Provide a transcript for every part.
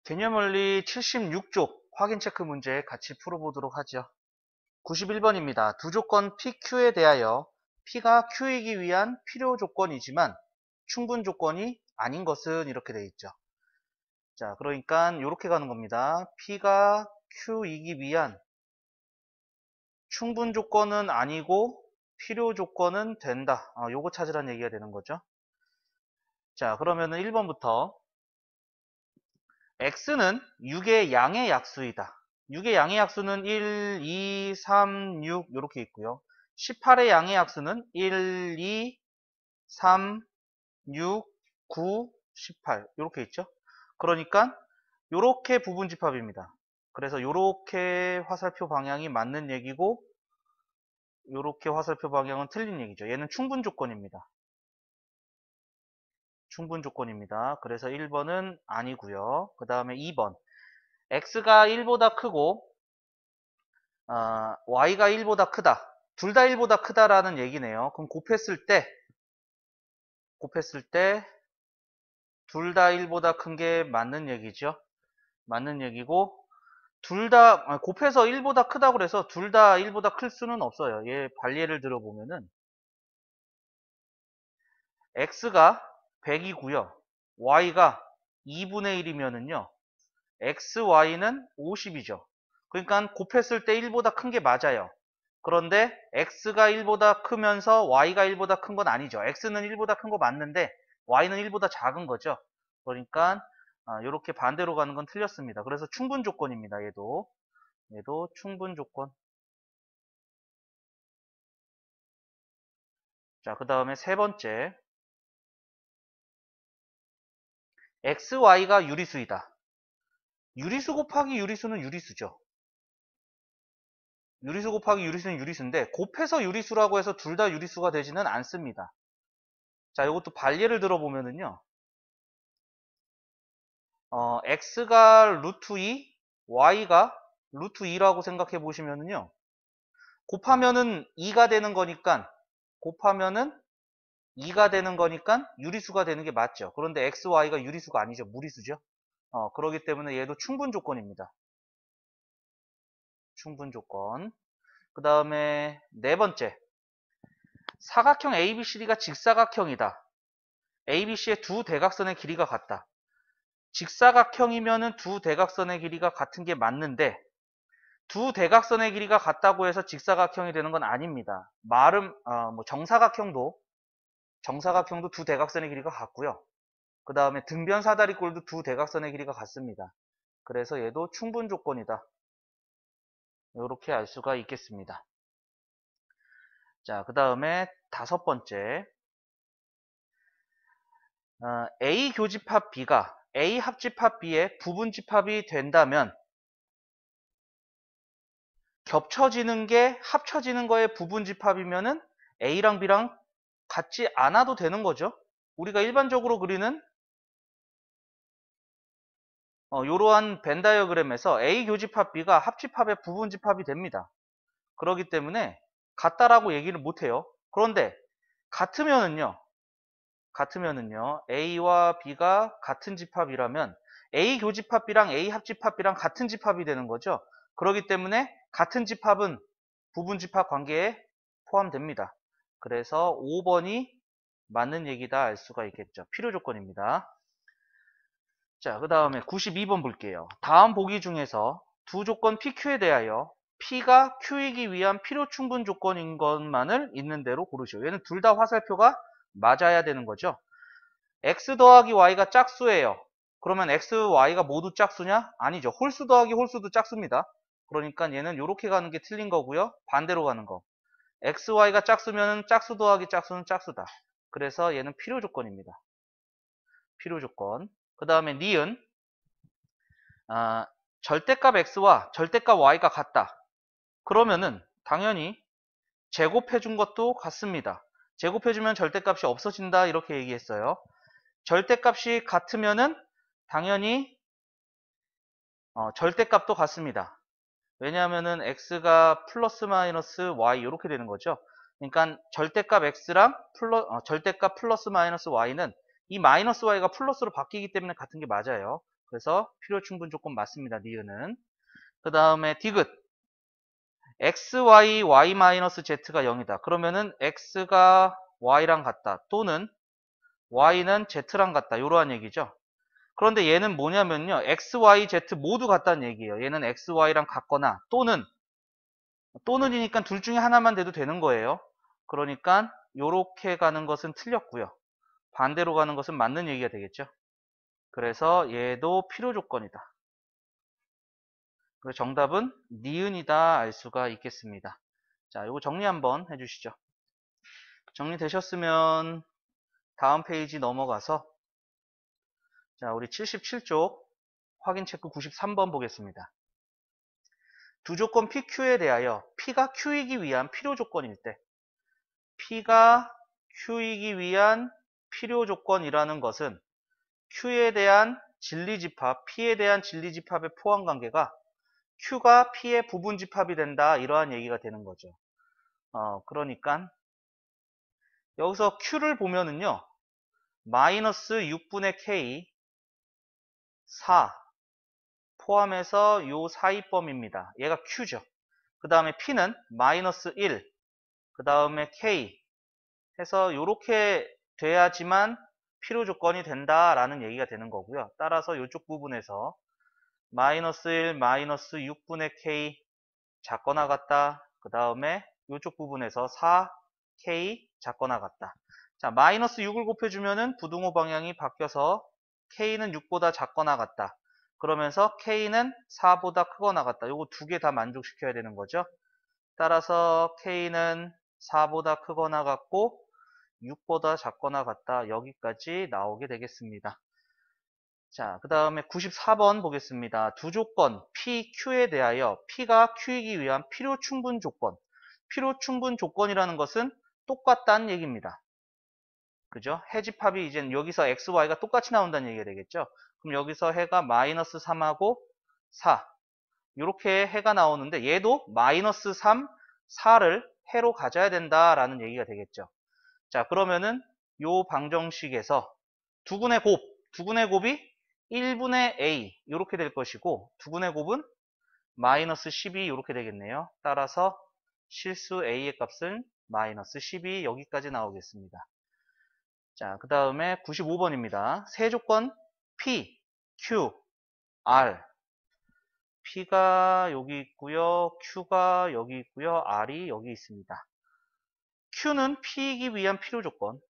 개념원리 76쪽 확인 체크 문제 같이 풀어보도록 하죠. 91번입니다. 두 조건 PQ에 대하여 P가 Q이기 위한 필요 조건이지만 충분 조건이 아닌 것은 이렇게 되어 있죠. 자, 그러니까 이렇게 가는 겁니다. P가 Q이기 위한 충분 조건은 아니고 필요 조건은 된다. 요거 찾으라는 얘기가 되는 거죠. 자, 그러면은 1번부터 x는 6의 양의 약수이다. 6의 양의 약수는 1, 2, 3, 6 이렇게 있고요. 18의 양의 약수는 1, 2, 3, 6, 9, 18 이렇게 있죠. 그러니까 이렇게 부분집합입니다. 그래서 이렇게 화살표 방향이 맞는 얘기고 이렇게 화살표 방향은 틀린 얘기죠. 얘는 충분 조건입니다. 충분 조건입니다. 그래서 1번은 아니고요. 그 다음에 2번 x가 1보다 크고 y가 1보다 크다. 둘 다 1보다 크다라는 얘기네요. 그럼 곱했을 때 둘 다 1보다 큰 게 맞는 얘기죠. 맞는 얘기고 둘 다 곱해서 1보다 크다고 그래서 둘 다 1보다 클 수는 없어요. 얘 발예를 들어보면은 x가 100이고요. y가 2분의 1이면은요. xy는 50이죠. 그러니까 곱했을 때 1보다 큰 게 맞아요. 그런데 x가 1보다 크면서 y가 1보다 큰 건 아니죠. x는 1보다 큰 거 맞는데 y는 1보다 작은 거죠. 그러니까 이렇게 반대로 가는 건 틀렸습니다. 그래서 충분 조건입니다. 얘도 충분 조건. 자, 그 다음에 세 번째 xy가 유리수이다. 유리수 곱하기 유리수는 유리수죠. 유리수 곱하기 유리수는 유리수인데 곱해서 유리수라고 해서 둘 다 유리수가 되지는 않습니다. 자, 이것도 발예를 들어보면은요. x가 루트 2, y가 루트 2라고 생각해 보시면은요. 곱하면은 2가 되는 거니까 유리수가 되는 게 맞죠. 그런데 x, y가 유리수가 아니죠. 무리수죠. 그렇기 때문에 얘도 충분 조건입니다. 충분 조건. 그 다음에 네 번째. 사각형 ABCD가 직사각형이다. ABC의 두 대각선의 길이가 같다. 직사각형이면은 두 대각선의 길이가 같은 게 맞는데 두 대각선의 길이가 같다고 해서 직사각형이 되는 건 아닙니다. 정사각형도 두 대각선의 길이가 같고요. 그 다음에 등변 사다리꼴도 두 대각선의 길이가 같습니다. 그래서 얘도 충분 조건이다. 이렇게 알 수가 있겠습니다. 자, 그 다음에 다섯 번째. A 교집합 B가 A 합집합 B의 부분집합이 된다면 겹쳐지는 게 합쳐지는 거의 부분집합이면은 A랑 B랑 같지 않아도 되는 거죠. 우리가 일반적으로 그리는 이러한 벤 다이어그램에서 A 교집합 B가 합집합의 부분집합이 됩니다. 그렇기 때문에 같다라고 얘기를 못해요. 그런데 같으면은요. A와 B가 같은 집합이라면 A 교집합 B랑 A 합집합 B랑 같은 집합이 되는 거죠. 그렇기 때문에 같은 집합은 부분집합 관계에 포함됩니다. 그래서 5번이 맞는 얘기다 알 수가 있겠죠. 필요 조건입니다. 자, 그 다음에 92번 볼게요. 다음 보기 중에서 두 조건 PQ에 대하여 P가 Q이기 위한 필요 충분 조건인 것만을 있는 대로 고르시오. 얘는 둘 다 화살표가 맞아야 되는 거죠. X 더하기 Y가 짝수예요. 그러면 X, Y가 모두 짝수냐? 아니죠. 홀수 더하기 홀수도 짝수입니다. 그러니까 얘는 이렇게 가는 게 틀린 거고요. 반대로 가는 거. X, Y가 짝수면 짝수 더하기 짝수는 짝수다. 그래서 얘는 필요 조건입니다. 필요 조건. 그 다음에 니은 절대값 x와 절대값 y가 같다. 그러면은 당연히 제곱해준 것도 같습니다. 제곱해주면 절대값이 없어진다 이렇게 얘기했어요. 절대값이 같으면은 당연히 절대값도 같습니다. 왜냐하면은 x가 플러스 마이너스 y 이렇게 되는 거죠. 그러니까 절대값 x랑 절대값 플러스 마이너스 y는 이 마이너스 y가 플러스로 바뀌기 때문에 같은 게 맞아요. 그래서 필요 충분 조건 맞습니다. 니은은. 그 다음에 디귿. xy, y-z가 0이다. 그러면은 x가 y랑 같다. 또는 y는 z랑 같다. 이러한 얘기죠. 그런데 얘는 뭐냐면요. x, y, z 모두 같다는 얘기예요. 얘는 x, y랑 같거나 또는이니까 둘 중에 하나만 돼도 되는 거예요. 그러니까 요렇게 가는 것은 틀렸고요. 반대로 가는 것은 맞는 얘기가 되겠죠. 그래서 얘도 필요 조건이다. 그래서 정답은 니은이다 알 수가 있겠습니다. 자, 요거 정리 한번 해주시죠. 정리되셨으면 다음 페이지 넘어가서 자, 우리 77쪽 확인 체크 93번 보겠습니다. 두 조건 PQ에 대하여 P가 Q이기 위한 필요 조건일 때 P가 Q이기 위한 필요 조건이라는 것은 Q에 대한 진리집합, P에 대한 진리집합의 포함관계가 Q가 P의 부분집합이 된다 이러한 얘기가 되는 거죠. 그러니까 여기서 Q를 보면은요. 마이너스 6분의 K 4 포함해서 요 사이범입니다. 얘가 Q죠. 그 다음에 P는 마이너스 1, 그 다음에 K 해서 요렇게 돼야지만 필요 조건이 된다라는 얘기가 되는 거고요. 따라서 이쪽 부분에서 마이너스 1, 마이너스 6분의 K 작거나 같다. 그 다음에 이쪽 부분에서 4K 작거나 같다. 자, 마이너스 6을 곱해주면은 부등호 방향이 바뀌어서 K는 6보다 작거나 같다. 그러면서 K는 4보다 크거나 같다. 요거 두 개 다 만족시켜야 되는 거죠. 따라서 K는 4보다 크거나 같고 6보다 작거나 같다. 여기까지 나오게 되겠습니다. 자, 그 다음에 94번 보겠습니다. 두 조건 P, Q에 대하여 P가 Q이기 위한 필요 충분 조건. 필요 충분 조건이라는 것은 똑같다는 얘기입니다. 그죠? 해집합이 이제 여기서 X, Y가 똑같이 나온다는 얘기가 되겠죠? 그럼 여기서 해가 마이너스 3하고 4. 이렇게 해가 나오는데 얘도 마이너스 3, 4를 해로 가져야 된다라는 얘기가 되겠죠. 자, 그러면은 요 방정식에서 두근의 곱이 1분의 A 이렇게 될 것이고 두근의 곱은 마이너스 12 이렇게 되겠네요. 따라서 실수 A의 값은 마이너스 12 여기까지 나오겠습니다. 자, 그 다음에 95번입니다. 세 조건 P, Q, R. P가 여기 있고요. Q가 여기 있고요. R이 여기 있습니다. Q는 P이기 위한 필요 조건.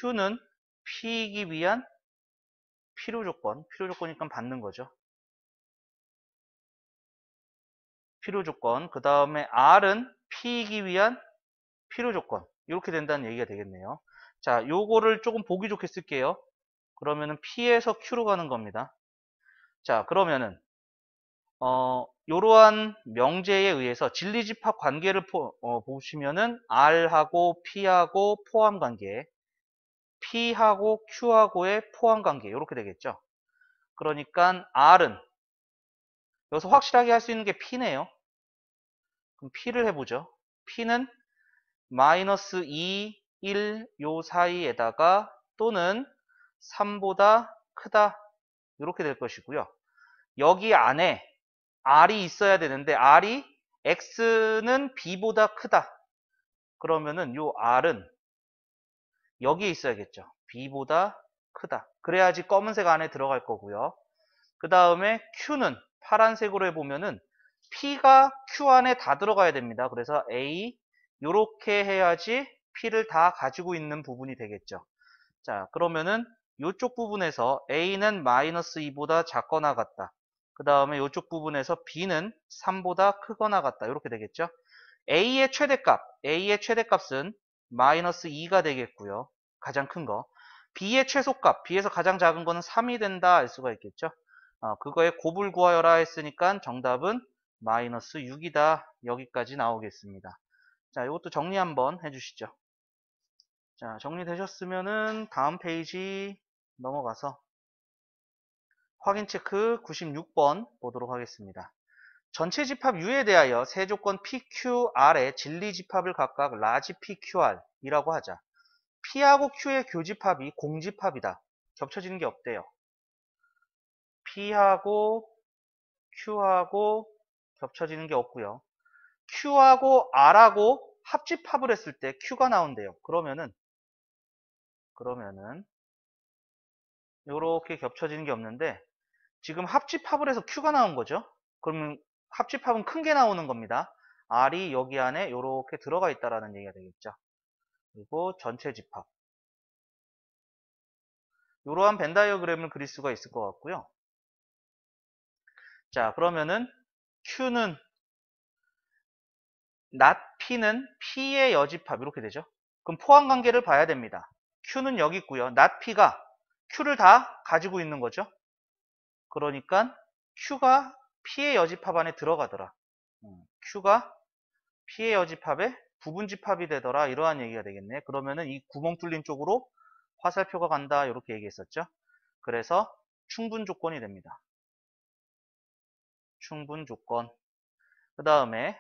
Q는 P이기 위한 필요 조건이니까 받는 거죠. 필요 조건. 그 다음에 R은 P이기 위한 필요 조건. 이렇게 된다는 얘기가 되겠네요. 자, 요거를 조금 보기 좋게 쓸게요. 그러면은 P에서 Q로 가는 겁니다. 자, 그러면은 이러한 명제에 의해서 진리집합 관계를 보시면은 R하고 P하고 포함 관계, P하고 Q하고의 포함 관계 이렇게 되겠죠. 그러니까 R은 여기서 확실하게 할 수 있는 게 P네요. 그럼 P를 해보죠. P는 마이너스 2, 1 요 사이에다가 또는 3보다 크다 이렇게 될 것이고요. 여기 안에 R이 있어야 되는데 R이 X는 B보다 크다. 그러면은 요 R은 여기에 있어야겠죠. B보다 크다. 그래야지 검은색 안에 들어갈 거고요. 그 다음에 Q는 파란색으로 해보면은 P가 Q 안에 다 들어가야 됩니다. 그래서 A 요렇게 해야지 P를 다 가지고 있는 부분이 되겠죠. 자, 그러면은 이쪽 부분에서 A는 마이너스 2보다 작거나 같다. 그 다음에 이쪽 부분에서 B는 3보다 크거나 같다. 이렇게 되겠죠. A의 최대값은 마이너스 2가 되겠고요. 가장 큰 거. B의 최소값, B에서 가장 작은 거는 3이 된다 알 수가 있겠죠. 그거에 곱을 구하여라 했으니까 정답은 마이너스 6이다. 여기까지 나오겠습니다. 자, 이것도 정리 한번 해주시죠. 자, 정리되셨으면은 다음 페이지 넘어가서 확인 체크 96번 보도록 하겠습니다. 전체 집합 U에 대하여 세 조건 PQR의 진리 집합을 각각 라지 PQR이라고 하자. P하고 Q의 교집합이 공집합이다. 겹쳐지는 게 없대요. P하고 Q하고 겹쳐지는 게 없고요. Q하고 R하고 합집합을 했을 때 Q가 나온대요. 그러면은 요렇게 겹쳐지는 게 없는데 지금 합집합을 해서 Q가 나온 거죠. 그러면 합집합은 큰 게 나오는 겁니다. R이 여기 안에 요렇게 들어가 있다라는 얘기가 되겠죠. 그리고 전체 집합. 이러한 벤 다이어그램을 그릴 수가 있을 것 같고요. 자, 그러면은 Q는 not P는 P의 여집합 이렇게 되죠. 그럼 포함 관계를 봐야 됩니다. Q는 여기 있고요. not P가 Q를 다 가지고 있는 거죠. 그러니까 Q가 P의 여집합 안에 들어가더라. Q가 P의 여집합의 부분집합이 되더라. 이러한 얘기가 되겠네. 그러면은 이 구멍 뚫린 쪽으로 화살표가 간다. 이렇게 얘기했었죠. 그래서 충분 조건이 됩니다. 충분 조건. 그 다음에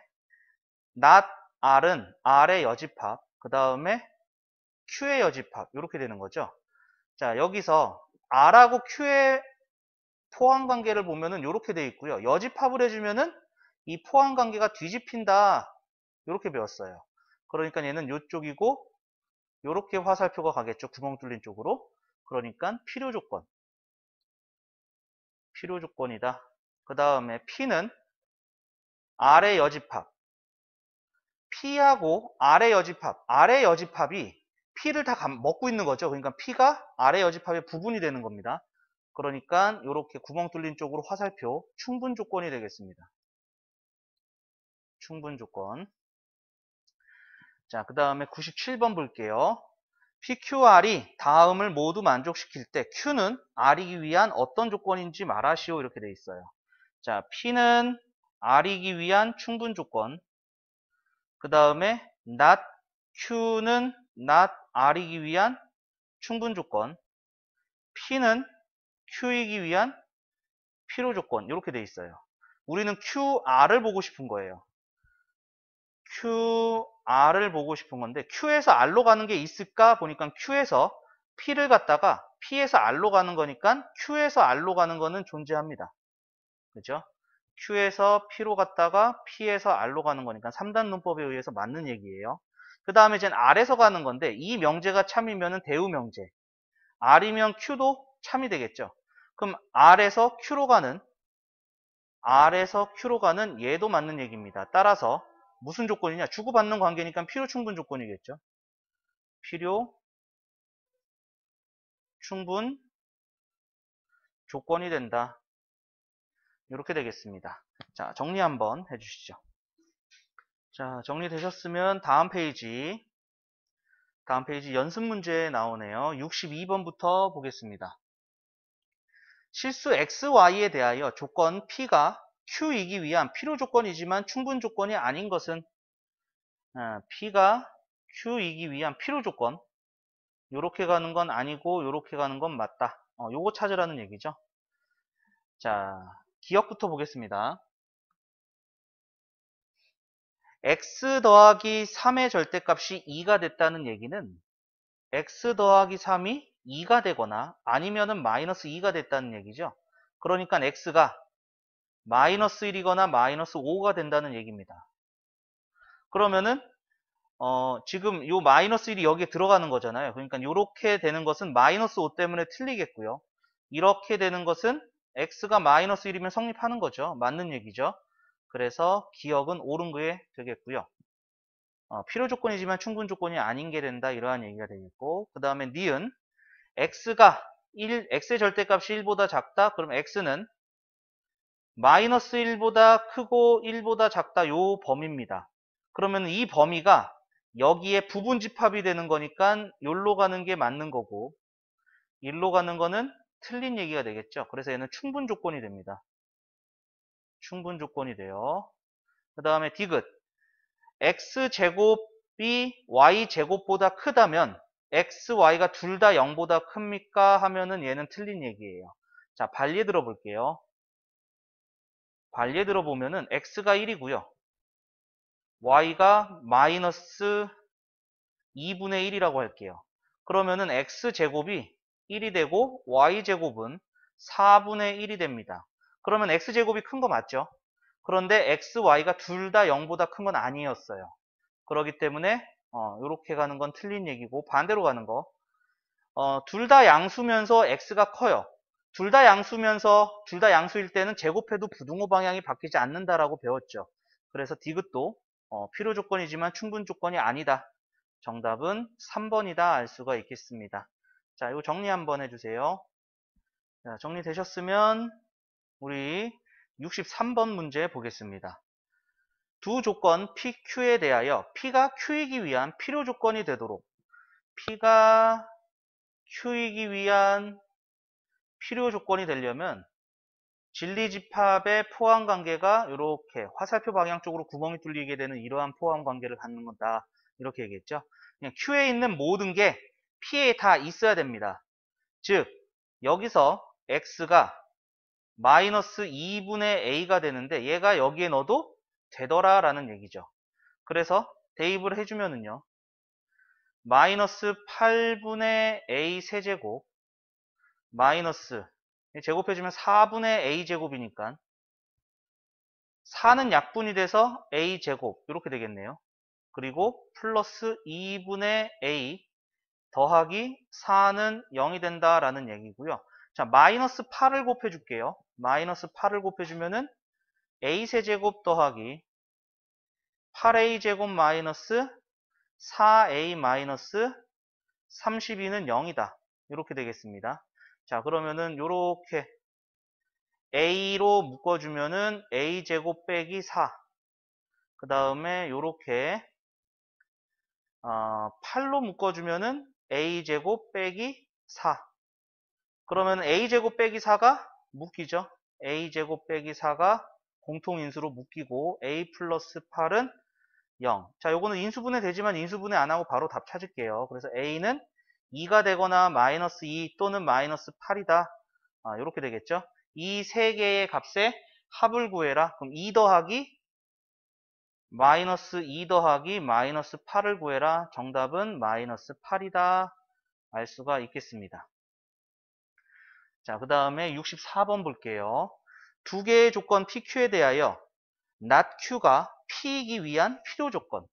not R은 R의 여집합. 그 다음에 Q의 여집합. 이렇게 되는 거죠. 자, 여기서 R하고 Q의 포함 관계를 보면은 이렇게 되어 있고요. 여집합을 해주면은 이 포함 관계가 뒤집힌다. 이렇게 배웠어요. 그러니까 얘는 이쪽이고 이렇게 화살표가 가겠죠. 구멍 뚫린 쪽으로. 그러니까 필요 조건. 필요 조건이다. 그 다음에 P는 R의 여집합. P하고 R의 여집합. R의 여집합이 P를 다 먹고 있는 거죠. 그러니까 P가 R의 여집합의 부분이 되는 겁니다. 그러니까 이렇게 구멍 뚫린 쪽으로 화살표 충분 조건이 되겠습니다. 충분 조건. 자, 그 다음에 97번 볼게요. PQR이 다음을 모두 만족시킬 때 Q는 R이기 위한 어떤 조건인지 말하시오. 이렇게 돼 있어요. 자, P는 R이기 위한 충분 조건. 그 다음에 not Q는 not R이기 위한 충분 조건. P는 Q이기 위한 필요 조건. 이렇게 돼 있어요. 우리는 QR을 보고 싶은 거예요. QR을 보고 싶은 건데 Q에서 R로 가는 게 있을까 보니까 Q에서 P를 갖다가 P에서 R로 가는 거니까 Q에서 R로 가는 거는 존재합니다. 그죠? Q에서 P로 갔다가 P에서 R로 가는 거니까 3단 문법에 의해서 맞는 얘기예요. 그 다음에 이제 R에서 가는 건데 이 명제가 참이면은 대우 명제. R이면 Q도 참이 되겠죠. 그럼 R에서 Q로 가는 얘도 맞는 얘기입니다. 따라서 무슨 조건이냐? 주고받는 관계니까 필요 충분 조건이겠죠. 필요 충분 조건이 된다. 이렇게 되겠습니다. 자, 정리 한번 해주시죠. 자, 정리되셨으면 다음 페이지 연습 문제 나오네요. 62번부터 보겠습니다. 실수 XY에 대하여 조건 P가 Q이기 위한 필요 조건이지만 충분 조건이 아닌 것은 P가 Q이기 위한 필요 조건. 요렇게 가는 건 아니고 요렇게 가는 건 맞다. 요거 찾으라는 얘기죠. 자, 기억부터 보겠습니다. x 더하기 3의 절대값이 2가 됐다는 얘기는 x 더하기 3이 2가 되거나 아니면은 마이너스 2가 됐다는 얘기죠. 그러니까 x가 마이너스 1이거나 마이너스 5가 된다는 얘기입니다. 그러면은 지금 요 마이너스 1이 여기에 들어가는 거잖아요. 그러니까 요렇게 되는 것은 마이너스 5 때문에 틀리겠고요. 이렇게 되는 것은 x가 마이너스 1이면 성립하는 거죠. 맞는 얘기죠. 그래서 기억은 옳은 게 되겠고요. 필요 조건이지만 충분 조건이 아닌 게 된다. 이러한 얘기가 되겠고, 그 다음에 니은 x가 x의 절대값이 1보다 작다. 그럼 x는 마이너스 1보다 크고 1보다 작다. 요 범위입니다. 그러면 이 범위가 여기에 부분 집합이 되는 거니까 여기로 가는 게 맞는 거고 일로 가는 거는 틀린 얘기가 되겠죠. 그래서 얘는 충분 조건이 됩니다. 충분 조건이 돼요. 그 다음에 디귿 x제곱이 y제곱보다 크다면 x, y가 둘 다 0보다 큽니까? 하면은 얘는 틀린 얘기예요. 자, 발예 들어볼게요. 발예 들어보면은 x가 1이고요. y가 마이너스 2분의 1이라고 할게요. 그러면은 x제곱이 1이 되고 y제곱은 4분의 1이 됩니다. 그러면 x제곱이 큰 거 맞죠? 그런데 x, y가 둘 다 0보다 큰 건 아니었어요. 그렇기 때문에 이렇게 가는 건 틀린 얘기고, 반대로 가는 거, 둘 다 양수면서 x가 커요. 둘 다 양수면서 둘 다 양수일 때는 제곱해도 부등호 방향이 바뀌지 않는다라고 배웠죠. 그래서 디귿도 필요 조건이지만 충분 조건이 아니다. 정답은 3번이다 알 수가 있겠습니다. 자, 이거 정리 한번 해주세요. 자, 정리되셨으면 우리 63번 문제 보겠습니다. 두 조건 PQ에 대하여 P가 Q이기 위한 필요 조건이 되도록, P가 Q이기 위한 필요 조건이 되려면 진리집합의 포함관계가 이렇게 화살표 방향 쪽으로 구멍이 뚫리게 되는 이러한 포함관계를 갖는 거다. 이렇게 얘기했죠. 그냥 Q에 있는 모든 게 P에 다 있어야 됩니다. 즉 여기서 X가 마이너스 2분의 A가 되는데 얘가 여기에 넣어도 되더라 라는 얘기죠. 그래서 대입을 해주면은요, 마이너스 8분의 A 세제곱 마이너스 제곱해주면 4분의 A제곱이니까 4는 약분이 돼서 A제곱 이렇게 되겠네요. 그리고 플러스 2분의 A 더하기 4는 0이 된다라는 얘기고요. 자, 마이너스 8을 곱해줄게요. 마이너스 8을 곱해주면은 A세제곱 더하기 8A제곱 마이너스 4A 마이너스 32는 0이다. 이렇게 되겠습니다. 자, 그러면은 요렇게 A로 묶어주면은 A제곱 빼기 4. 그 다음에 요렇게 8로 묶어주면은 A제곱 빼기 4. 그러면 A제곱 빼기 4가 묶이죠. A제곱 빼기 4가 공통인수로 묶이고 A 플러스 8은 0. 자, 요거는 인수분해 되지만 인수분해 안 하고 바로 답 찾을게요. 그래서 A는 2가 되거나 마이너스 2 또는 마이너스 8이다. 이렇게 되겠죠. 이 세 개의 값의 합을 구해라. 그럼 2 더하기 마이너스 2 더하기 마이너스 8을 구해라. 정답은 마이너스 8이다. 알 수가 있겠습니다. 자, 그 다음에 64번 볼게요. 두 개의 조건 PQ에 대하여 not Q가 P이기 위한 필요 조건.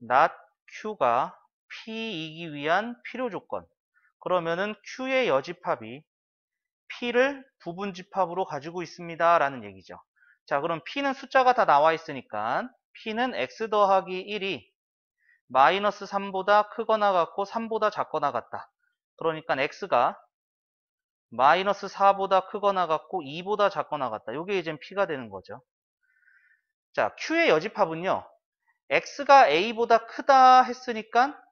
not Q가 P이기 위한 필요 조건. 그러면은 Q의 여집합이 P를 부분집합으로 가지고 있습니다. 라는 얘기죠. 자, 그럼 P는 숫자가 다 나와 있으니까 P는 X 더하기 1이 마이너스 3보다 크거나 같고 3보다 작거나 같다. 그러니까 X가 마이너스 4보다 크거나 같고 2보다 작거나 같다. 이게 이제 P가 되는 거죠. 자, Q의 여집합은요, X가 A보다 크다 했으니까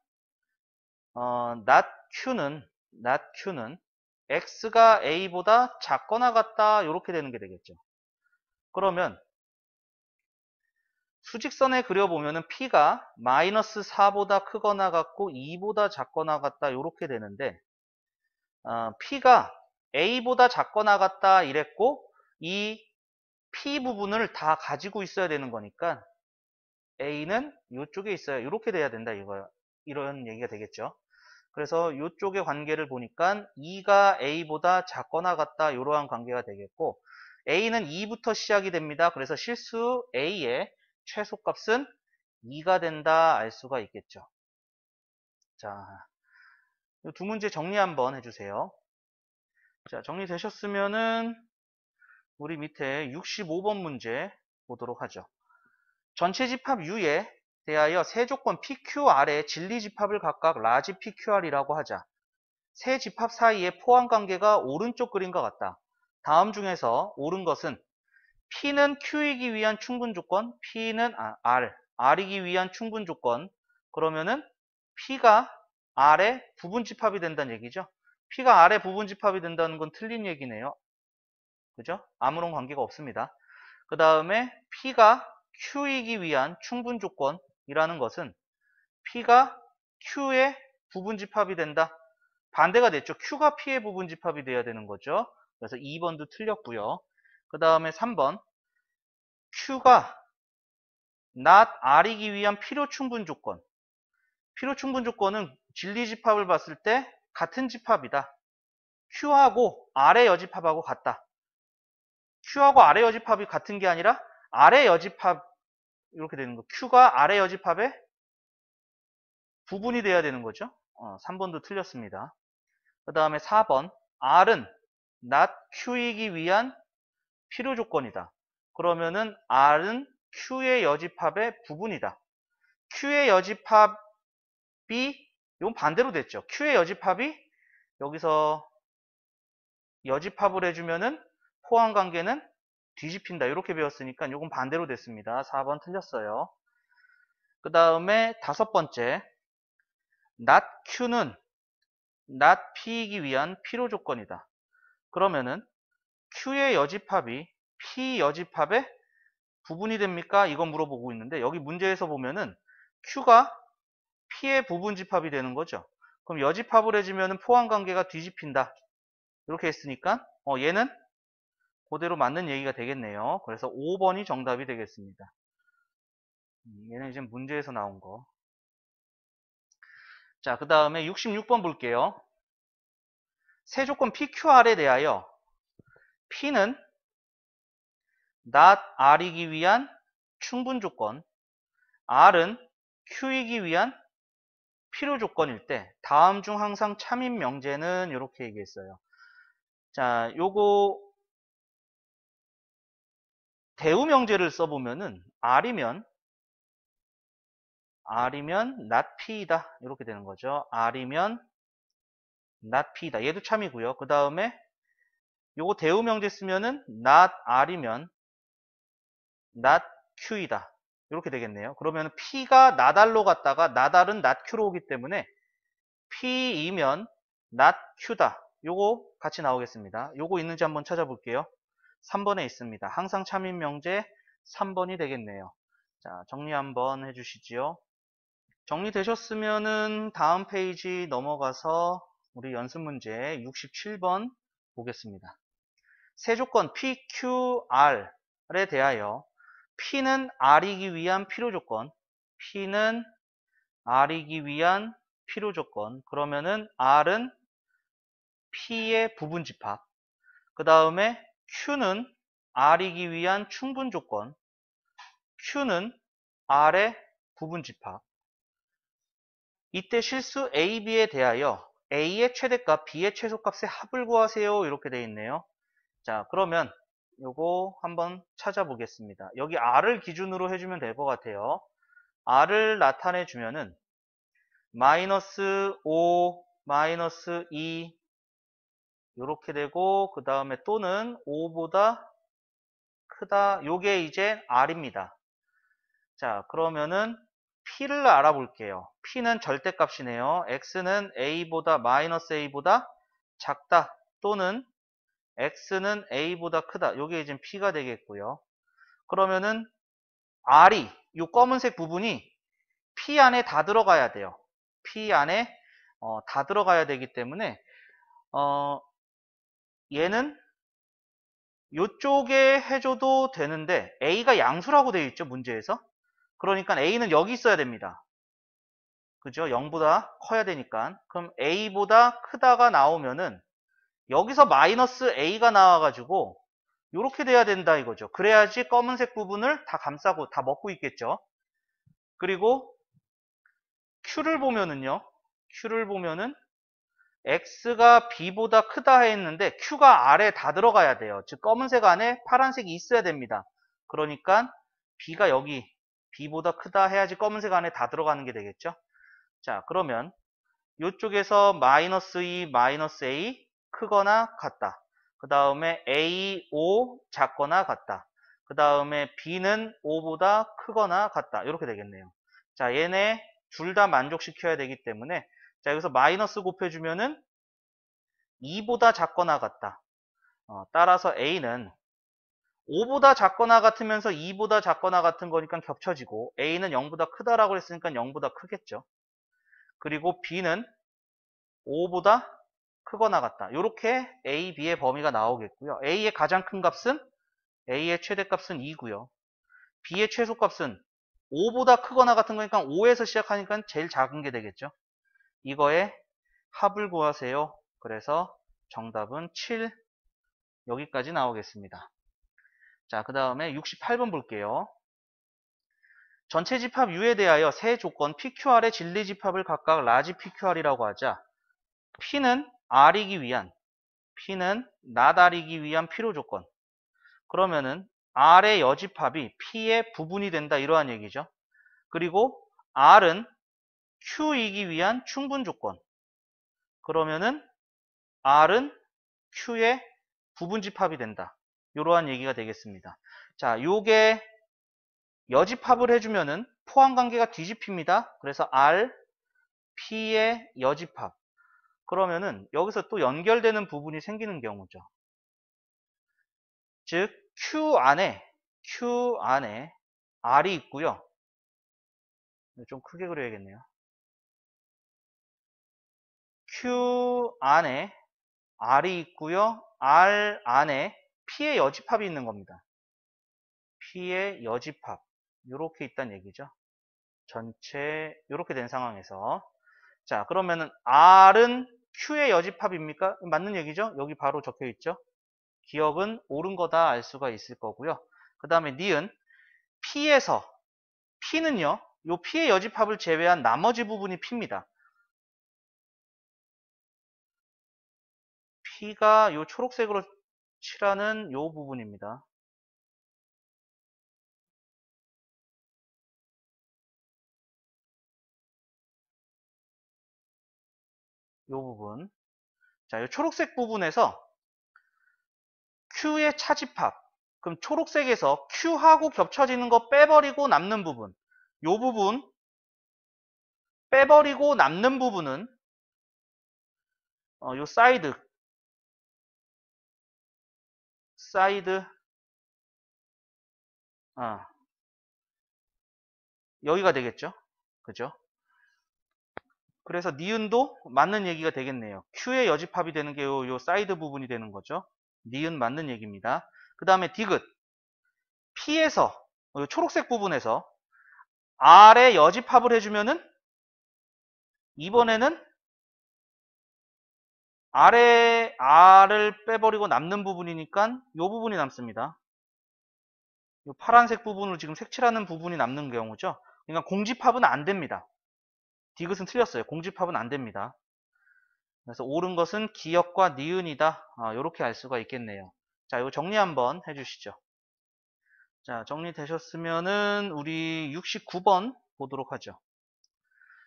not Q는 X가 A보다 작거나 같다 이렇게 되는 게 되겠죠. 그러면 수직선에 그려보면은 P가 마이너스 4보다 크거나 같고 2보다 작거나 같다 이렇게 되는데, P가 A보다 작거나 같다 이랬고 이 P 부분을 다 가지고 있어야 되는 거니까 A는 이쪽에 있어야 이렇게 돼야 된다 이런 얘기가 되겠죠. 그래서 이쪽의 관계를 보니까 2가 A보다 작거나 같다 이러한 관계가 되겠고, A는 2부터 시작이 됩니다. 그래서 실수 A의 최소값은 2가 된다 알 수가 있겠죠. 자, 이 두 문제 정리 한번 해주세요. 자, 정리되셨으면은 우리 밑에 65번 문제 보도록 하죠. 전체 집합 U에 대하여 세 조건 PQR의 진리 집합을 각각 라지 PQR이라고 하자. 세 집합 사이의 포함 관계가 오른쪽 그림과 같다. 다음 중에서 옳은 것은 P는 Q이기 위한 충분 조건, P는 R이기 위한 충분 조건. 그러면은 P가 R의 부분 집합이 된다는 얘기죠. P가 R의 부분 집합이 된다는 건 틀린 얘기네요. 그죠? 아무런 관계가 없습니다. 그 다음에 P가 Q이기 위한 충분 조건이라는 것은 P가 Q의 부분 집합이 된다. 반대가 됐죠. Q가 P의 부분 집합이 돼야 되는 거죠. 그래서 2번도 틀렸고요. 그 다음에 3번 Q가 not R이기 위한 필요 충분 조건. 필요 충분 조건은 진리 집합을 봤을 때 같은 집합이다. Q하고 아래 여집합하고 같다. Q하고 아래 여집합이 같은 게 아니라 아래 여집합 이렇게 되는 거. Q가 아래 여집합의 부분이 돼야 되는 거죠. 3번도 틀렸습니다. 그 다음에 4번. R은 not Q이기 위한 필요 조건이다. 그러면은 R은 Q의 여집합의 부분이다. Q의 여집합이 이건 반대로 됐죠. Q의 여집합이 여기서 여집합을 해주면은 포함관계는 뒤집힌다. 이렇게 배웠으니까 이건 반대로 됐습니다. 4번 틀렸어요. 그 다음에 5번째. not Q는 not P이기 위한 필요 조건이다. 그러면은 Q의 여집합이 P 여집합의 부분이 됩니까? 이건 물어보고 있는데 여기 문제에서 보면은 Q가 P의 부분 집합이 되는 거죠. 그럼 여집합을 해주면 포함관계가 뒤집힌다. 이렇게 했으니까 얘는 그대로 맞는 얘기가 되겠네요. 그래서 5번이 정답이 되겠습니다. 얘는 이제 문제에서 나온 거. 자, 그 다음에 66번 볼게요. 세조건 PQR에 대하여 P는 not R이기 위한 충분 조건, R은 Q이기 위한 필요 조건일 때 다음 중 항상 참인 명제는 이렇게 얘기했어요. 자, 요거 대우 명제를 써보면은 R이면 not P이다 이렇게 되는 거죠. R이면 not P이다. 얘도 참이고요. 그 다음에 요거 대우 명제 쓰면은 not R이면 not Q이다. 이렇게 되겠네요. 그러면 P가 not R로 갔다가 not R은 not Q로 오기 때문에 P이면 not Q다. 요거 같이 나오겠습니다. 요거 있는지 한번 찾아볼게요. 3번에 있습니다. 항상 참인 명제 3번이 되겠네요. 자, 정리 한번 해주시지요. 정리되셨으면은 다음 페이지 넘어가서 우리 연습 문제 67번 보겠습니다. 세조건 PQR에 대하여 P는 R이기 위한 필요 조건, P는 R이기 위한 필요 조건. 그러면은 R은 P의 부분 집합. 그 다음에 Q는 R이기 위한 충분 조건, Q는 R의 부분 집합. 이때 실수 A, B에 대하여 A의 최대값, B의 최소값의 합을 구하세요. 이렇게 되어 있네요. 자, 그러면 요거 한번 찾아보겠습니다. 여기 R을 기준으로 해주면 될 것 같아요. R을 나타내 주면은 마이너스 5, 마이너스 2 이렇게 되고 그 다음에 또는 5보다 크다. 요게 이제 R입니다. 자, 그러면은 P를 알아볼게요. P는 절대값이네요. X는 A보다 마이너스 A보다 작다. 또는 X는 A보다 크다. 요게 이제 P가 되겠고요. 그러면은 R이 요 검은색 부분이 P 안에 다 들어가야 돼요. P 안에 다 들어가야 되기 때문에 얘는 요쪽에 해줘도 되는데 A가 양수라고 되어 있죠. 문제에서. 그러니까 A는 여기 있어야 됩니다. 그죠? 0보다 커야 되니까. 그럼 A보다 크다가 나오면은 여기서 마이너스 A가 나와가지고 이렇게 돼야 된다 이거죠. 그래야지 검은색 부분을 다 감싸고 다 먹고 있겠죠. 그리고 Q를 보면은요. Q를 보면은 X가 B보다 크다 했는데 Q가 R에 다 들어가야 돼요. 즉 검은색 안에 파란색이 있어야 됩니다. 그러니까 B가 여기 B보다 크다 해야지 검은색 안에 다 들어가는 게 되겠죠. 자, 그러면 이쪽에서 마이너스 2, 마이너스 A 크거나 같다. 그 다음에 A, 5 작거나 같다. 그 다음에 B는 5보다 크거나 같다. 이렇게 되겠네요. 자, 얘네 둘 다 만족시켜야 되기 때문에 자, 여기서 마이너스 곱해주면은 2보다 작거나 같다. 따라서 A는 5보다 작거나 같으면서 2보다 작거나 같은 거니까 겹쳐지고 A는 0보다 크다라고 했으니까 0보다 크겠죠. 그리고 B는 5보다 크거나 같다. 이렇게 A, B의 범위가 나오겠고요. A의 가장 큰 값은 A의 최대값은 2고요. B의 최소값은 5보다 크거나 같은 거니까 5에서 시작하니까 제일 작은 게 되겠죠. 이거에 합을 구하세요. 그래서 정답은 7 여기까지 나오겠습니다. 자, 그 다음에 68번 볼게요. 전체 집합 U에 대하여 세 조건 PQR의 진리 집합을 각각 라지 PQR이라고 하자. P는 R이기 위한, P는 not R이기 위한 필요 조건. 그러면은 R의 여집합이 P의 부분이 된다 이러한 얘기죠. 그리고 R은 Q이기 위한 충분 조건. 그러면은 R은 Q의 부분 집합이 된다. 이러한 얘기가 되겠습니다. 자, 요게 여집합을 해주면은 포함 관계가 뒤집힙니다. 그래서 R, P의 여집합. 그러면은 여기서 또 연결되는 부분이 생기는 경우죠. 즉 Q 안에 R이 있고요. 좀 크게 그려야겠네요. Q 안에 R이 있고요. R 안에 P의 여집합이 있는 겁니다. P의 여집합. 이렇게 있다는 얘기죠. 전체 이렇게 된 상황에서 자, 그러면은 R은 Q의 여집합입니까? 맞는 얘기죠? 여기 바로 적혀 있죠. 기억은 옳은 거다 알 수가 있을 거고요. 그 다음에 니은 P에서 P는요. 요 P의 여집합을 제외한 나머지 부분이 P입니다. P가 요 초록색으로 칠하는 요 부분입니다. 요 부분. 자, 요 초록색 부분에서 Q의 차집합. 그럼 초록색에서 Q하고 겹쳐지는 거 빼버리고 남는 부분. 요 부분 빼버리고 남는 부분은 요 사이드 여기가 되겠죠. 그죠? 그래서 니은도 맞는 얘기가 되겠네요. Q의 여집합이 되는 게 요 사이드 부분이 되는 거죠. 니은 맞는 얘기입니다. 그 다음에 디귿 P에서 요 초록색 부분에서 R의 여집합을 해주면은 이번에는 R을 빼버리고 남는 부분이니까 요 부분이 남습니다. 요 파란색 부분을 지금 색칠하는 부분이 남는 경우죠. 그러니까 공집합은 안 됩니다. 디귿은 틀렸어요. 공집합은 안 됩니다. 그래서 옳은 것은 기역과 니은이다. 이렇게 알 수가 있겠네요. 자, 이거 정리 한번 해주시죠. 자, 정리되셨으면은 우리 69번 보도록 하죠.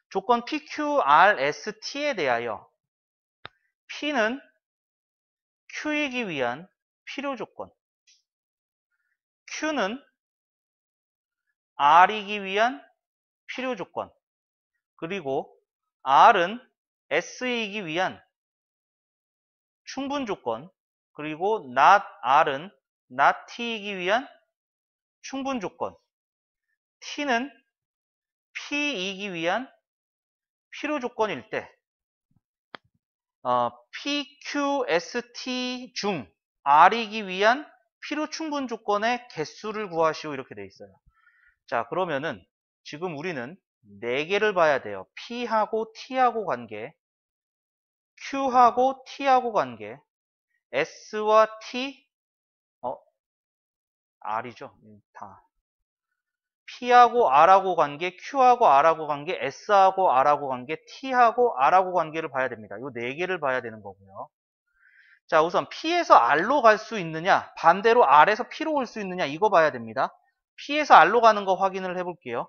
조건 PQRST에 대하여 P는 Q이기 위한 필요 조건, Q는 R이기 위한 필요 조건, 그리고 R은 S이기 위한 충분 조건, 그리고 not R은 not T이기 위한 충분 조건, T는 P이기 위한 필요 조건일 때 PQST 중 R이기 위한 필요 충분 조건의 개수를 구하시오 이렇게 돼 있어요. 자, 그러면은 지금 우리는 4개를 봐야 돼요. P하고 T하고 관계, Q하고 T하고 관계, S와 T, R이죠. 다. P하고 R하고 관계, Q하고 R하고 관계, S하고 R하고 관계, T하고 R하고 관계를 봐야 됩니다. 이 4개를 봐야 되는 거고요. 자, 우선 P에서 R로 갈 수 있느냐, 반대로 R에서 P로 올 수 있느냐, 이거 봐야 됩니다. P에서 R로 가는 거 확인을 해볼게요.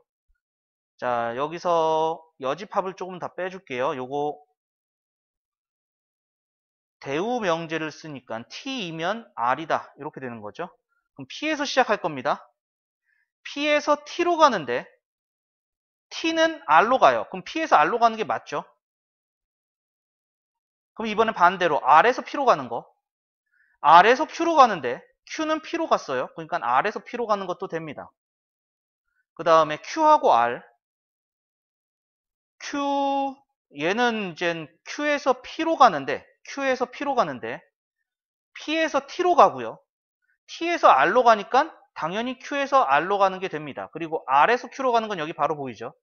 자, 여기서 여집합을 조금 다 빼줄게요. 요거 대우 명제를 쓰니까 T이면 R이다. 이렇게 되는 거죠. 그럼 P에서 시작할 겁니다. P에서 T로 가는데 T는 R로 가요. 그럼 P에서 R로 가는 게 맞죠? 그럼 이번엔 반대로 R에서 P로 가는 거. R에서 Q로 가는데 Q는 P로 갔어요. 그러니까 R에서 P로 가는 것도 됩니다. 그 다음에 Q하고 R. 얘는 이제 Q에서 P로 가는데 P에서 T로 가고요. T에서 R로 가니까 당연히 Q에서 R로 가는 게 됩니다. 그리고 R에서 Q로 가는 건 여기 바로 보이죠?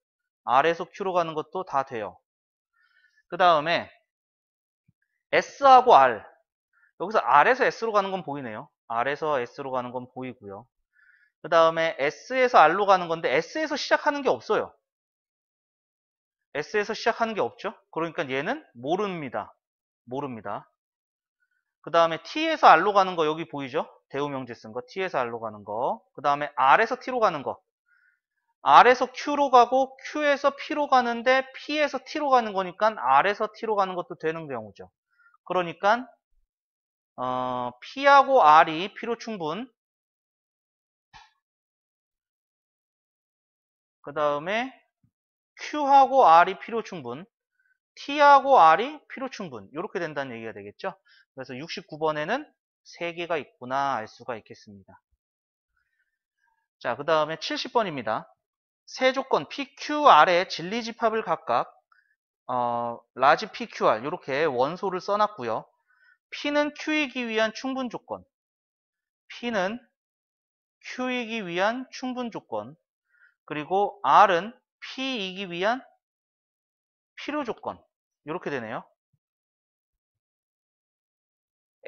R에서 Q로 가는 것도 다 돼요. 그 다음에 S하고 R. 여기서 R에서 S로 가는 건 보이네요. R에서 S로 가는 건 보이고요. 그 다음에 S에서 R로 가는 건데 S에서 시작하는 게 없어요. S에서 시작하는 게 없죠. 그러니까 얘는 모릅니다. 모릅니다. 그 다음에 T에서 R로 가는 거 여기 보이죠? 대우명제 쓴 거. T에서 R로 가는 거. 그 다음에 R에서 T로 가는 거. R에서 Q로 가고 Q에서 P로 가는데 P에서 T로 가는 거니까 R에서 T로 가는 것도 되는 경우죠. 그러니까 P하고 R이 필요 충분. 그 다음에 Q하고 R이 필요 충분. T하고 R이 필요 충분. 이렇게 된다는 얘기가 되겠죠. 그래서 69번에는 3개가 있구나 알 수가 있겠습니다. 자, 그 다음에 70번입니다. 세 조건 PQR의 진리집합을 각각 라지 PQR 이렇게 원소를 써놨고요. P는 Q이기 위한 충분 조건, P는 Q이기 위한 충분 조건, 그리고 R은 P이기 위한 필요 조건 이렇게 되네요.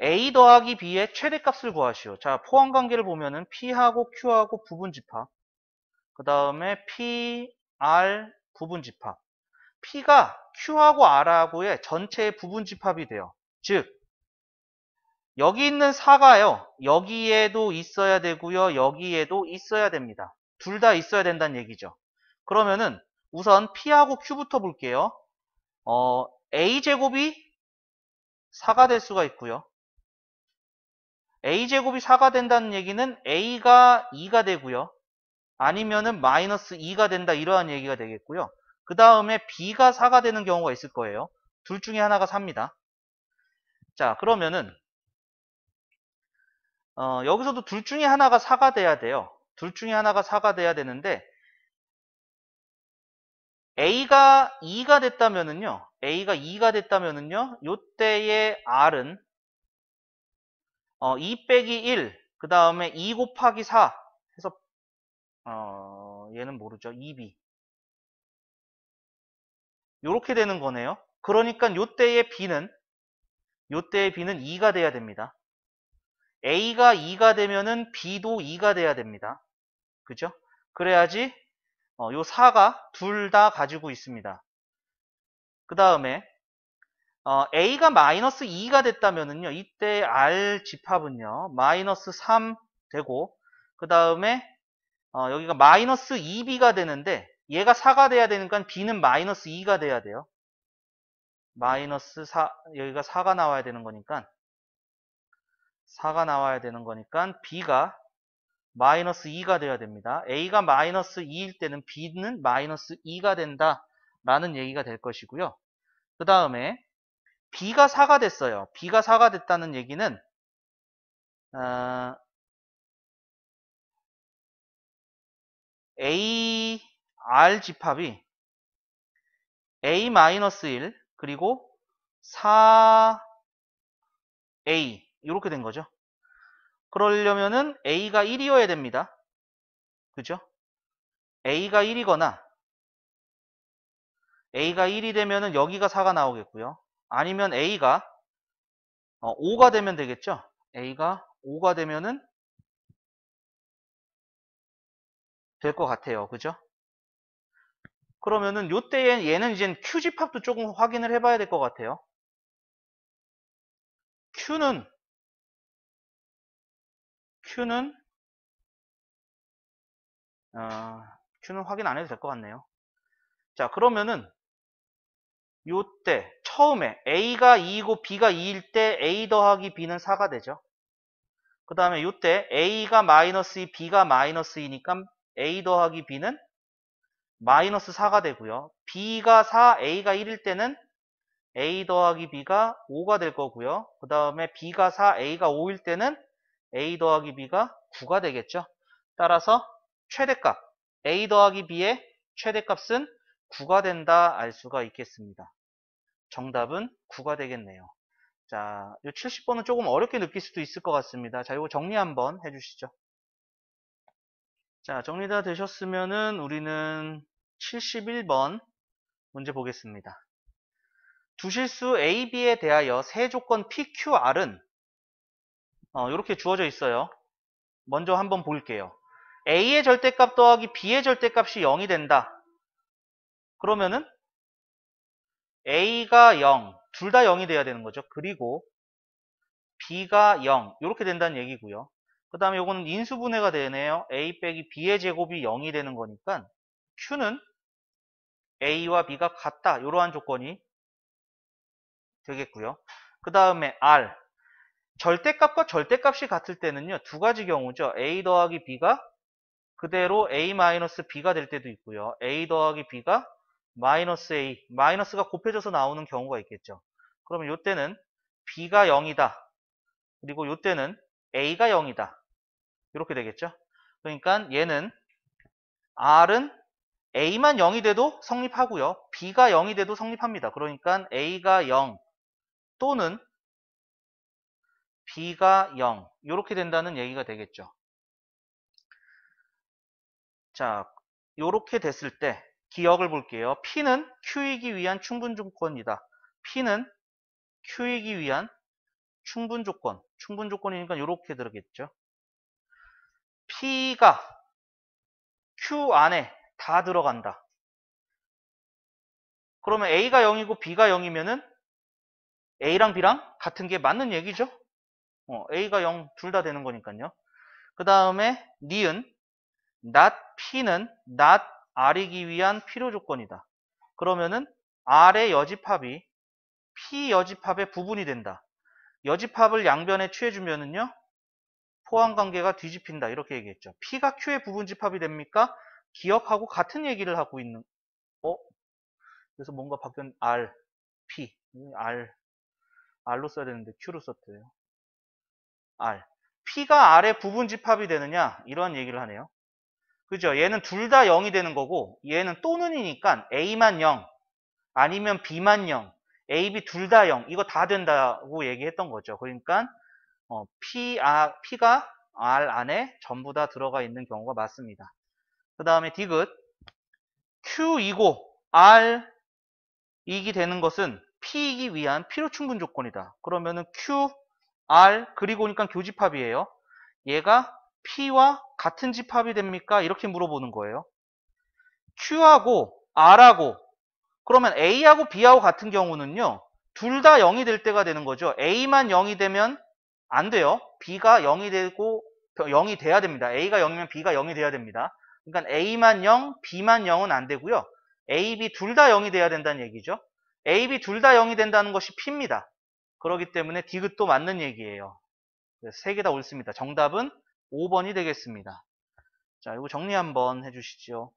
A 더하기 B의 최대값을 구하시오. 자, 포함관계를 보면은 P하고 Q하고 부분집합, 그 다음에 P, R 부분집합. P가 Q하고 R하고의 전체의 부분집합이 돼요. 즉 여기 있는 4가요. 여기에도 있어야 되고요. 여기에도 있어야 됩니다. 둘 다 있어야 된다는 얘기죠. 그러면은 우선 P하고 Q부터 볼게요. A제곱이 4가 될 수가 있고요. A제곱이 4가 된다는 얘기는 A가 2가 되고요. 아니면은 마이너스 2가 된다 이러한 얘기가 되겠고요. 그 다음에 B가 4가 되는 경우가 있을 거예요. 둘 중에 하나가 4입니다. 자, 그러면은 여기서도 둘 중에 하나가 4가 돼야 돼요. 둘 중에 하나가 4가 돼야 되는데 A가 2가 됐다면은요. A가 2가 됐다면은요. 요때의 R은 2 빼기 1, 그 다음에 2 곱하기 4 해서 얘는 모르죠. 2B. 요렇게 되는 거네요. 그러니까 요때의 B는 2가 돼야 됩니다. A가 2가 되면은 B도 2가 돼야 됩니다. 그죠? 그래야지 요 4가 둘 다 가지고 있습니다. 그 다음에 A가 마이너스 2가 됐다면은요. 이때 R 집합은요. 마이너스 3 되고 그 다음에 여기가 마이너스 2B가 되는데 얘가 4가 돼야 되니까 B는 마이너스 2가 돼야 돼요. 마이너스 4 여기가 4가 나와야 되는 거니까 4가 나와야 되는 거니까 B가 마이너스 2가 돼야 됩니다. A가 마이너스 2일 때는 B는 마이너스 2가 된다라는 얘기가 될 것이고요. 그 다음에 B가 4가 됐어요. B가 4가 됐다는 얘기는 A, R 집합이 A-1 그리고 4A 이렇게 된 거죠. 그러려면은 A가 1이어야 됩니다. 그죠? A가 1이거나 A가 1이 되면은 여기가 4가 나오겠고요. 아니면 A가 5가 되면 되겠죠? A가 5가 되면은 될 것 같아요. 그죠? 그러면은 요때엔 얘는 이제 Q집합도 조금 확인을 해봐야 될 것 같아요. Q는 확인 안 해도 될 것 같네요. 자, 그러면은 요때 처음에 A가 2이고 B가 2일 때 A 더하기 B는 4가 되죠. 그 다음에 요때 A가 마이너스 2, B가 마이너스 2니까 A 더하기 B는 마이너스 4가 되고요. B가 4, A가 1일 때는 A 더하기 B가 5가 될 거고요. 그 다음에 B가 4, A가 5일 때는 A 더하기 B가 9가 되겠죠. 따라서 최대값 A 더하기 B의 최대값은 9가 된다 알 수가 있겠습니다. 정답은 9가 되겠네요. 자, 이 70번은 조금 어렵게 느낄 수도 있을 것 같습니다. 자, 이거 정리 한번 해주시죠. 자, 정리 다 되셨으면은 우리는 71번 문제 보겠습니다. 두 실수 A, B에 대하여 세 조건 PQR은 이렇게 주어져 있어요. 먼저 한번 볼게요. A의 절대값 더하기 B의 절대값이 0이 된다. 그러면은 A가 0, 둘 다 0이 돼야 되는 거죠. 그리고 B가 0, 이렇게 된다는 얘기고요. 그 다음에 요거는 인수분해가 되네요. A 빼기 B의 제곱이 0이 되는 거니까 Q는 A와 B가 같다. 이러한 조건이 되겠고요. 그 다음에 R, 절대값과 절대값이 같을 때는요. 두 가지 경우죠. A 더하기 B가 그대로 A-B가 될 때도 있고요. A 더하기 B가 마이너스 A, 마이너스가 곱해져서 나오는 경우가 있겠죠. 그러면 이때는 B가 0이다. 그리고 이때는 A가 0이다. 이렇게 되겠죠. 그러니까 얘는 R은 A만 0이 돼도 성립하고요. B가 0이 돼도 성립합니다. 그러니까 A가 0 또는 B가 0 이렇게 된다는 얘기가 되겠죠. 자, 이렇게 됐을 때 기억을 볼게요. P는 Q이기 위한 충분 조건이다. P는 Q이기 위한 충분 조건. 충분 조건이니까 이렇게 들어겠죠. P가 Q 안에 다 들어간다. 그러면 A가 0이고 B가 0이면은 A랑 B랑 같은 게 맞는 얘기죠. A가 0 둘 다 되는 거니까요. 그 다음에 니은 not P는 not R이기 위한 필요 조건이다. 그러면은 R의 여집합이 P 여집합의 부분이 된다. 여집합을 양변에 취해주면은요. 포함관계가 뒤집힌다. 이렇게 얘기했죠. P가 Q의 부분집합이 됩니까? 기억하고 같은 얘기를 하고 있는 그래서 뭔가 바뀐 R, P, R로 써야 되는데 Q로 썼대요. R. P가 R의 부분집합이 되느냐? 이런 얘기를 하네요. 그죠? 얘는 둘 다 0이 되는 거고 얘는 또는이니까 A만 0 아니면 B만 0 A, B 둘 다 0 이거 다 된다고 얘기했던 거죠. 그러니까 P가 R 안에 전부 다 들어가 있는 경우가 맞습니다. 그 다음에 디귿 Q이고 R이기 되는 것은 P이기 위한 필요 충분 조건이다. 그러면은 Q, R 그리고니까 교집합이에요. 얘가 P와 같은 집합이 됩니까? 이렇게 물어보는 거예요. Q하고 R하고 그러면 A하고 B하고 같은 경우는요. 둘 다 0이 될 때가 되는 거죠. A만 0이 되면 안 돼요. B가 0이 되고 0이 돼야 됩니다. A가 0이면 B가 0이 돼야 됩니다. 그러니까 A만 0, B만 0은 안 되고요. A, B 둘 다 0이 돼야 된다는 얘기죠. A, B 둘 다 0이 된다는 것이 P입니다. 그렇기 때문에 디귿도 맞는 얘기예요. 세 개 다 옳습니다. 정답은 5번이 되겠습니다. 자, 이거 정리 한번 해주시죠.